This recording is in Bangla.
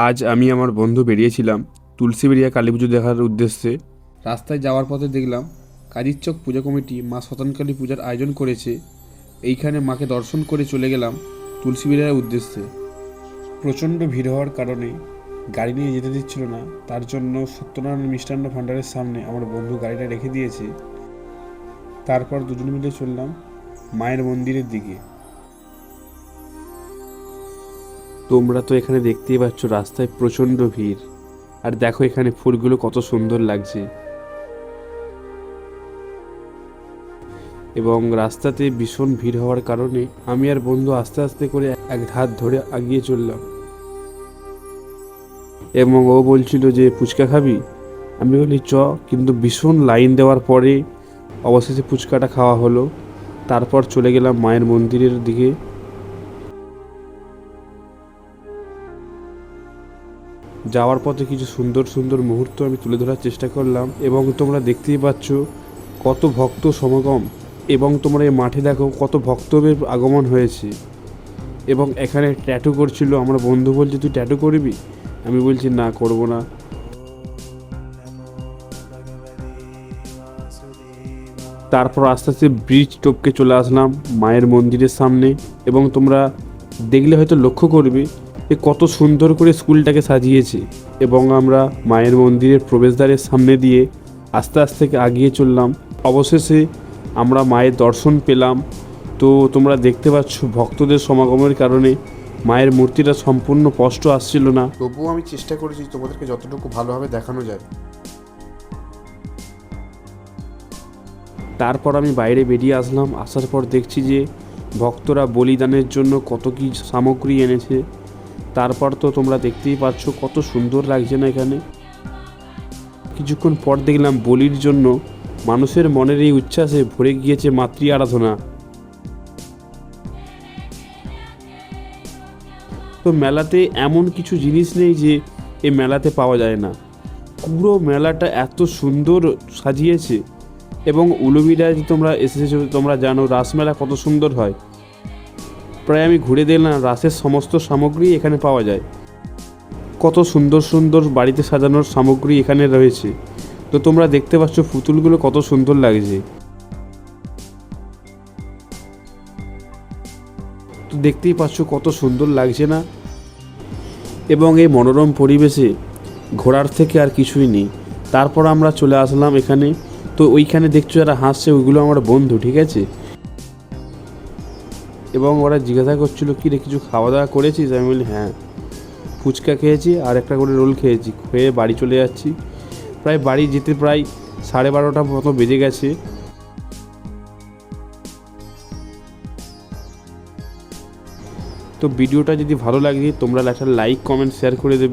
আজ আমি আমার বন্ধু বেরিয়েছিলাম তুলসীবেড়িয়া কালী পুজো দেখার উদ্দেশ্যে। রাস্তায় যাওয়ার পথে দেখলাম কাজিরচক পূজা কমিটি মা শতানকালী পূজার আয়োজন করেছে। এইখানে মাকে দর্শন করে চলে গেলাম তুলসীবেড়িয়ার উদ্দেশ্যে। প্রচণ্ড ভিড় হওয়ার কারণে গাড়ি নিয়ে যেতে দিচ্ছিল না, তার জন্য সত্যনারায়ণ মিষ্টান্ন ভাণ্ডারের সামনে আমার বন্ধু গাড়িটা রেখে দিয়েছে। তারপর দুজন মিলে চললাম মায়ের মন্দিরের দিকে। তোমরা তো এখানে দেখতেই পাচ্ছ রাস্তায় প্রচণ্ড ভিড়, আর দেখো এখানে ফুলগুলো কত সুন্দর লাগছে। এবং রাস্তাতে ভীষণ ভিড় হওয়ার কারণে আমি আর বন্ধু আস্তে আস্তে করে এক ধার ধরে এগিয়ে চললাম। এবং ও বলছিল যে ফুচকা খাবি, আমি বলি চ, কিন্তু ভীষণ লাইন দেওয়ার পরে অবশেষে ফুচকাটা খাওয়া হলো। তারপর চলে গেলাম মায়ের মন্দিরের দিকে। যাওয়ার পথে কিছু সুন্দর সুন্দর মুহূর্ত আমি তুলে ধরার চেষ্টা করলাম, এবং তোমরা দেখতেই পাচ্ছ কত ভক্ত সমাগম। এবং তোমরা এই মাঠে দেখো কত ভক্তদের আগমন হয়েছে। এবং এখানে ট্যাটু করছিল, আমার বন্ধু বলছে তুই ট্যাটু করবি, আমি বলছি না, করব না। তারপর আস্তে আস্তে ব্রিজ টপকে চলে আসলাম মায়ের মন্দিরের সামনে। এবং তোমরা দেখলে হয়তো লক্ষ্য করবে যে কত সুন্দর করে স্কুলটাকে সাজিয়েছে। এবং আমরা মায়ের মন্দিরের প্রবেশদ্বারের সামনে দিয়ে আস্তে আস্তে এগিয়ে চললাম। অবশেষে আমরা মায়ের দর্শন পেলাম। তো তোমরা দেখতে পাচ্ছ ভক্তদের সমাগমের কারণে মায়ের মূর্তিটা সম্পূর্ণ স্পষ্ট আসছিল না, তবুও আমি চেষ্টা করেছি তোমাদেরকে যতটুকু ভালোভাবে দেখানো যায়। তারপর আমি বাইরে বেরিয়ে আসলাম। আসার পর দেখছি যে ভক্তরা বলিদানের জন্য কত কী সামগ্রী এনেছে। তারপর তো তোমরা দেখতেই পাচ্ছ কত সুন্দর লাগছে না এখানে। কিছুক্ষণ পর দেখলাম বলির জন্য মানুষের মনের এই উচ্ছ্বাসে ভরে গিয়েছে মাতৃ আরাধনা। তো মেলাতে এমন কিছু জিনিস নেই যে এই মেলাতে পাওয়া যায় না। পুরো মেলাটা এত সুন্দর সাজিয়েছে। এবং উলুবেড়িয়ায় তোমরা এসেছো, তোমরা জানো রাসমেলা কত সুন্দর হয়। প্রায় আমি ঘুরে দেখলাম রাসের সমস্ত সামগ্রী এখানে পাওয়া যায়। কত সুন্দর সুন্দর বাড়িতে সাজানোর সামগ্রী এখানে রয়েছে। তো তোমরা দেখতে পাচ্ছ পুতুলগুলো কত সুন্দর লাগছে। তো দেখতেই পাচ্ছ কত সুন্দর লাগছে না। এবং এই মনোরম পরিবেশে ঘোরার থেকে আর কিছুই নেই। তারপর আমরা চলে আসলাম এখানে। তো ওইখানে দেখছো যারা হাসছে ওইগুলো আমার বন্ধু, ঠিক আছে। এবং ওরা জিজ্ঞাসা করছিল কি রে, কিছু খাওয়া দাওয়া করেছিস? আমি বলি হ্যাঁ, ফুচকা খেয়েছি আর একটা করে রোল খেয়েছি, খেয়ে বাড়ি চলে যাচ্ছি। প্রায় বাড়ি যেতে প্রায় 12:30 মতো বেজে গেছে। তো ভিডিওটা যদি ভালো লাগে তোমরা একটা লাইক কমেন্ট শেয়ার করে দেবে।